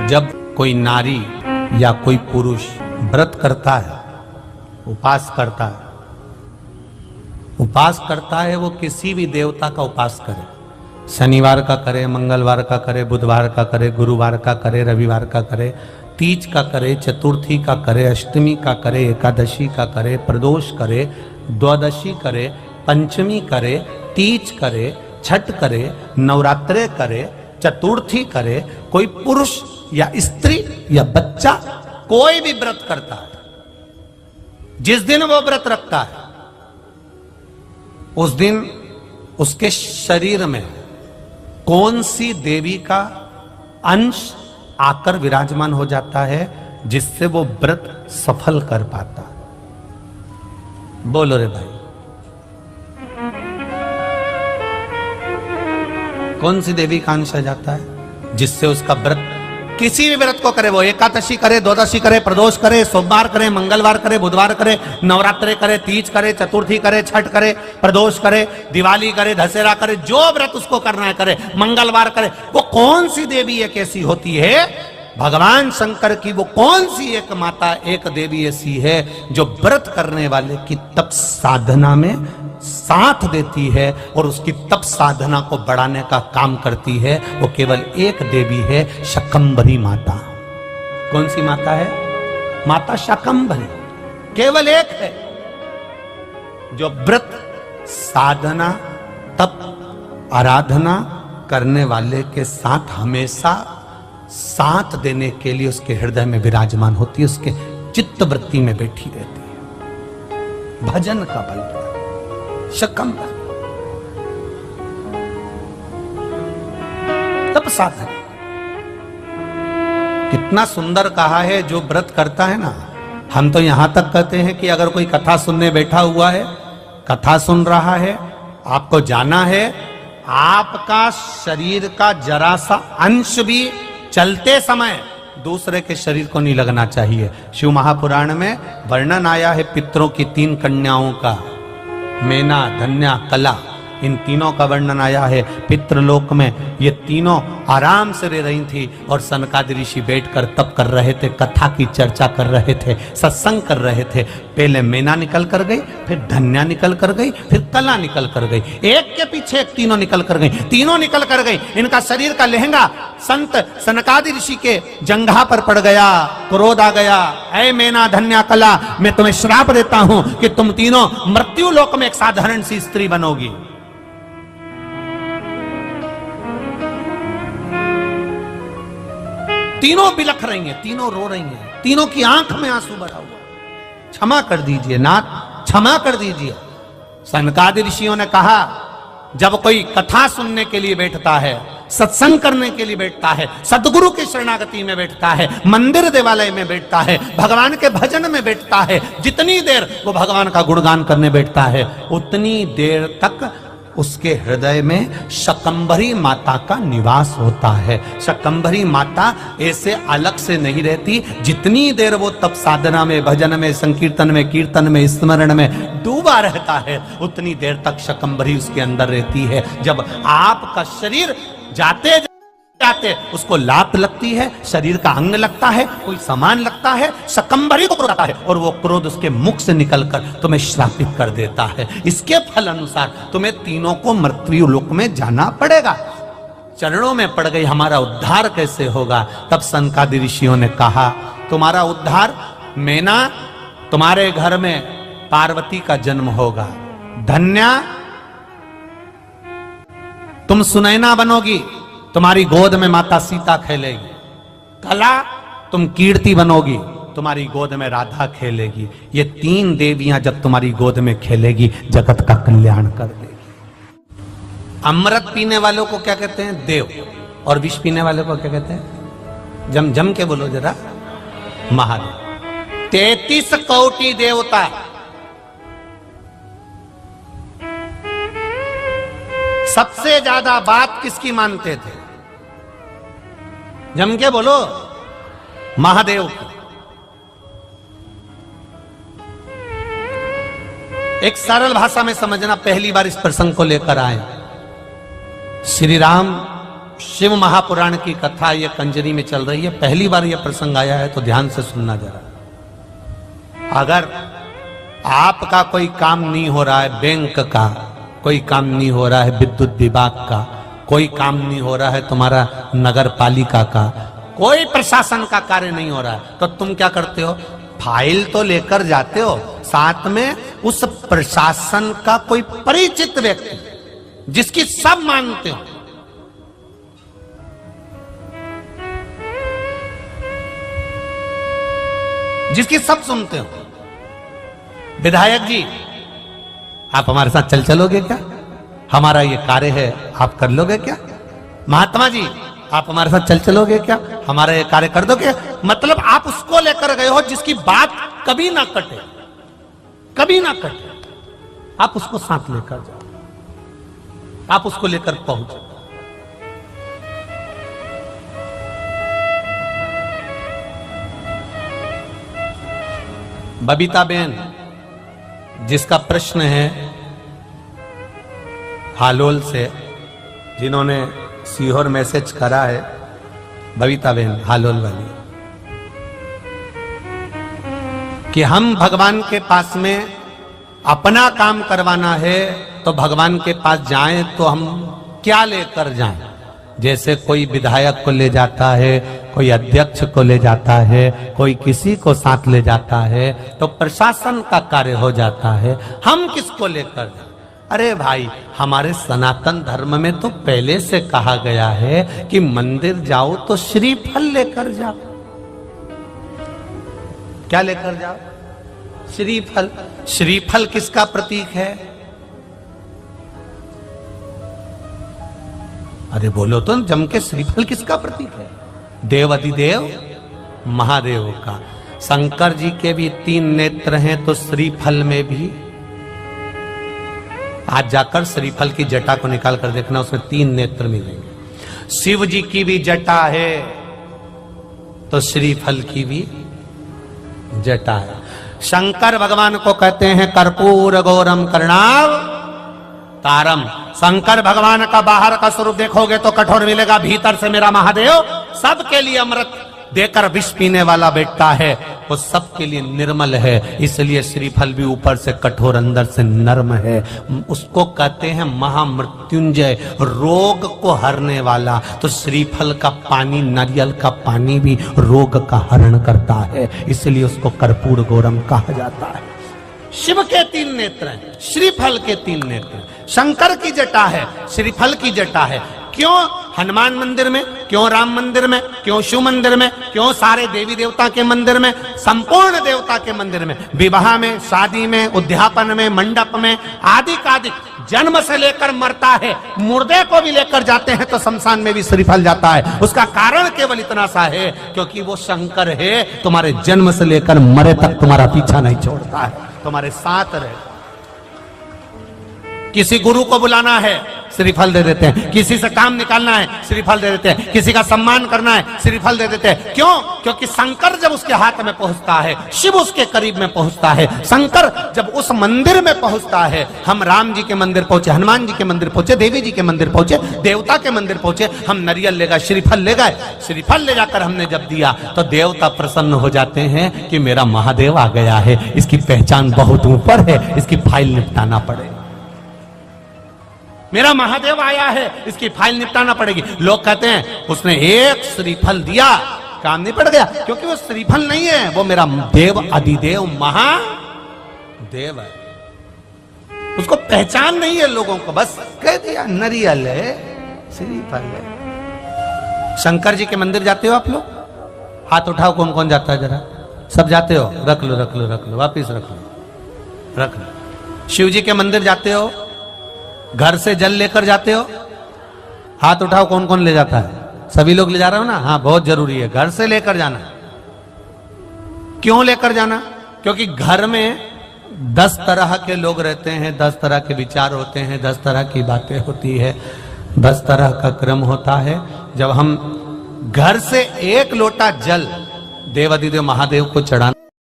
जब कोई नारी या कोई पुरुष व्रत करता है, उपास करता है, वो किसी भी देवता का उपास करे, शनिवार का करे, मंगलवार का करे, बुधवार का करे, गुरुवार का करे, रविवार का करे, तीज का करे, चतुर्थी का करे, अष्टमी का करे, एकादशी का करे, प्रदोष करे, द्वादशी करे, पंचमी करे, तीज करे, छठ करे, नवरात्रे करे, चतुर्थी करे, कोई पुरुष या स्त्री या बच्चा कोई भी व्रत करता है, जिस दिन वो व्रत रखता है उस दिन उसके शरीर में कौन सी देवी का अंश आकर विराजमान हो जाता है जिससे वो व्रत सफल कर पाता है। बोलो रे भाई, कौन सी देवी का अंश आ जाता है जिससे उसका व्रत, किसी भी व्रत को करे, वो एकादशी करे, द्वादशी करे, प्रदोष करे, सोमवार करे, मंगलवार करे, बुधवार करे, नवरात्रे करे, तीज करे, चतुर्थी करे, छठ करे, प्रदोष करे, दिवाली करे, दशहरा करे, जो व्रत उसको करना है करे, मंगलवार करे, वो कौन सी देवी एक ऐसी होती है, भगवान शंकर की वो कौन सी एक माता, एक देवी ऐसी है जो व्रत करने वाले की तप साधना में साथ देती है और उसकी तप साधना को बढ़ाने का काम करती है। वो केवल एक देवी है, शाकंभरी माता। कौन सी माता है? माता शाकंभरी, केवल एक है जो व्रत साधना तप आराधना करने वाले के साथ हमेशा साथ देने के लिए उसके हृदय में विराजमान होती है, उसके चित्त वृत्ति में बैठी रहती है। भजन का बल शाकंभरी तप साधन, कितना सुंदर कहा है। जो व्रत करता है ना, हम तो यहां तक कहते हैं कि अगर कोई कथा सुनने बैठा हुआ है, कथा सुन रहा है, आपको जाना है, आपका शरीर का जरा सा अंश भी चलते समय दूसरे के शरीर को नहीं लगना चाहिए। शिव महापुराण में वर्णन आया है पितरों की 3 कन्याओं का, मेना, धन्या, कला, इन तीनों का वर्णन आया है। पितृलोक में ये तीनों आराम से रह रही थी और सनकादि ऋषि बैठकर तप कर रहे थे, कथा की चर्चा कर रहे थे, सत्संग कर रहे थे। पहले मेना निकल कर गई, फिर धन्या निकल कर गई, फिर कला निकल कर गई, एक के पीछे एक तीनों निकल कर गई। तीनों निकल कर गई, इनका शरीर का लहंगा संत सनकादि ऋषि के जंघा पर पड़ गया। क्रोध आ गया, ऐ मेना, धन्या, कला, मैं तुम्हें श्राप देता हूं कि तुम तीनों मृत्यु लोक में एक साधारण सी स्त्री बनोगी। तीनों बिलख रही हैं, तीनों रो रही हैं, तीनों की आंख में आंसू भरा हुआ। क्षमा कर दीजिए नाथ, क्षमा कर दीजिए। सनकादि ऋषियों ने कहा, जब कोई कथा सुनने के लिए बैठता है, सत्संग करने के लिए बैठता है, सदगुरु की शरणागति में बैठता है, मंदिर देवालय में बैठता है, भगवान के भजन में बैठता है, जितनी देर वो भगवान का गुणगान करने बैठता है, उतनी देर तक उसके हृदय में शाकंभरी माता का निवास होता है। शाकंभरी माता ऐसे अलग से नहीं रहती। जितनी देर वो तप साधना में, भजन में, संकीर्तन में, कीर्तन में, स्मरण में डूबा रहता है, उतनी देर तक शाकंभरी उसके अंदर रहती है। जब आपका शरीर जाते जाते उसको लात लगती है, शरीर का अंग लगता है, कोई सामान लगता है, शाकंभरी को क्रोध आता है और वो क्रोध उसके मुख से निकलकर तुम्हें श्रापित कर देता है। इसके फल अनुसार तुम्हें तीनों को मृत्यु लोक में जाना पड़ेगा। चरणों में पड़ गई, हमारा उद्धार कैसे होगा? तब सनकादि ऋषियों ने कहा, तुम्हारा उद्धार, मेना, तुम्हारे घर में पार्वती का जन्म होगा। धन्या, तुम सुनैना बनोगी, तुम्हारी गोद में माता सीता खेलेगी। कला, तुम कीर्ति बनोगी, तुम्हारी गोद में राधा खेलेगी। ये 3 देवियां जब तुम्हारी गोद में खेलेगी, जगत का कल्याण कर देगी। अमृत पीने वालों को क्या कहते हैं? देव। और विष पीने वालों को क्या कहते हैं? जम जम के बोलो जरा, महादेव। 33 कोटि देवता, सबसे ज्यादा बात किसकी मानते थे? जम के बोलो, महादेव की। एक सरल भाषा में समझना, पहली बार इस प्रसंग को लेकर आए। श्री राम शिव महापुराण की कथा ये कंजरी में चल रही है। पहली बार ये प्रसंग आया है तो ध्यान से सुनना जरा। अगर आपका कोई काम नहीं हो रहा है, बैंक का कोई काम नहीं हो रहा है, विद्युत विभाग का कोई काम नहीं हो रहा है, तुम्हारा नगर पालिका का कोई प्रशासन का कार्य नहीं हो रहा है, तो तुम क्या करते हो? फाइल तो लेकर जाते हो, साथ में उस प्रशासन का कोई परिचित व्यक्ति जिसकी सब मानते हो, जिसकी सब सुनते हो। विधायक जी आप हमारे साथ चलोगे क्या? हमारा ये कार्य है, आप कर लोगे क्या? महात्मा जी आप हमारे साथ चलोगे क्या? हमारा ये कार्य कर दोगे? मतलब आप उसको लेकर गए हो जिसकी बात कभी ना कटे, कभी ना कटे। आप उसको साथ लेकर जाओ, आप उसको लेकर पहुंचो। बबीता बेन जिसका प्रश्न है हालोल से, जिन्होंने सीहोर मैसेज करा है, बबीता बेन हालोल वाली, कि हम भगवान के पास में अपना काम करवाना है तो भगवान के पास जाएं तो हम क्या लेकर जाएं? जैसे कोई विधायक को ले जाता है, कोई अध्यक्ष को ले जाता है, कोई किसी को साथ ले जाता है तो प्रशासन का कार्य हो जाता है। हम किसको लेकर जाएं? अरे भाई, हमारे सनातन धर्म में तो पहले से कहा गया है कि मंदिर जाओ तो श्रीफल लेकर जाओ। क्या लेकर जाओ? श्रीफल। श्रीफल किसका प्रतीक है? अरे बोलो तो जम के, श्रीफल किसका प्रतीक है? देव अधिदेव महादेव का। शंकर जी के भी 3 नेत्र हैं तो श्रीफल में भी, आज जाकर श्रीफल की जटा को निकाल कर देखना, उसमें 3 नेत्र मिलेंगे। शिव जी की भी जटा है तो श्रीफल की भी जटा है। शंकर भगवान को कहते हैं कर्पूर गौरम करणाव तारम। शंकर भगवान का बाहर का स्वरूप देखोगे तो कठोर मिलेगा, भीतर से मेरा महादेव सबके लिए अमृत देकर विष पीने वाला बेटा है, वो सबके लिए निर्मल है। इसलिए श्रीफल भी ऊपर से कठोर अंदर से नर्म है। उसको कहते हैं महामृत्युंजय, रोग को हरने वाला। तो श्रीफल का पानी, नारियल का पानी भी रोग का हरण करता है, इसलिए उसको कर्पूर गौरम कहा जाता है। शिव के 3 नेत्र हैं, श्रीफल के 3 नेत्र हैं। शंकर की जटा है, श्रीफल की जटा है। क्यों हनुमान मंदिर में, क्यों राम मंदिर में, क्यों शिव मंदिर में, क्यों सारे देवी देवता के मंदिर में, संपूर्ण देवता के मंदिर में, विवाह में, शादी में, उद्यापन में, मंडप में, आदि कादि, जन्म से लेकर मरता है, मुर्दे को भी लेकर जाते हैं तो शमशान में भी श्रीफल जाता है। उसका कारण केवल इतना सा है क्योंकि वो शंकर है, तुम्हारे जन्म से लेकर मरे तक तुम्हारा पीछा नहीं छोड़ता है, तुम्हारे साथ रहता। किसी गुरु को बुलाना है, श्रीफल दे देते हैं। किसी से काम निकालना है, श्रीफल दे देते हैं। किसी का सम्मान करना है, श्रीफल दे देते हैं। क्यों? क्योंकि शंकर जब उसके हाथ में पहुंचता है, शिव उसके करीब में पहुंचता है, शंकर जब उस मंदिर में पहुंचता है, हम राम जी के मंदिर पहुंचे, हनुमान जी के मंदिर पहुंचे, देवी जी के मंदिर पहुंचे, देवता के मंदिर पहुंचे, हम नारियल ले गए, श्रीफल ले गए। श्रीफल ले जाकर हमने जब दिया तो देवता प्रसन्न हो जाते हैं कि मेरा महादेव आ गया है, इसकी पहचान बहुत ऊपर है, इसकी फाइल निपटाना पड़ेगा। मेरा महादेव आया है, इसकी फाइल निपटाना पड़ेगी। लोग कहते हैं उसने 1 श्रीफल दिया, काम नहीं पड़ गया, क्योंकि वो श्रीफल नहीं है, वो मेरा देव अधिदेव महादेव है। उसको पहचान नहीं है लोगों को, बस कह दिया नारियल है, श्रीफल है। शंकर जी के मंदिर जाते हो आप लोग? हाथ उठाओ, कौन कौन जाता है जरा? सब जाते हो? रख लो रख लो रख लो, वापिस रख लो रख लो। शिव जी के मंदिर जाते हो? घर से जल लेकर जाते हो? हाथ उठाओ, कौन कौन ले जाता है? सभी लोग ले जा रहे हो ना? हाँ, बहुत जरूरी है घर से लेकर जाना। क्यों लेकर जाना? क्योंकि घर में 10 तरह के लोग रहते हैं, 10 तरह के विचार होते हैं, 10 तरह की बातें होती है, 10 तरह का क्रम होता है। जब हम घर से 1 लोटा जल देवाधिदेव महादेव को चढ़ाना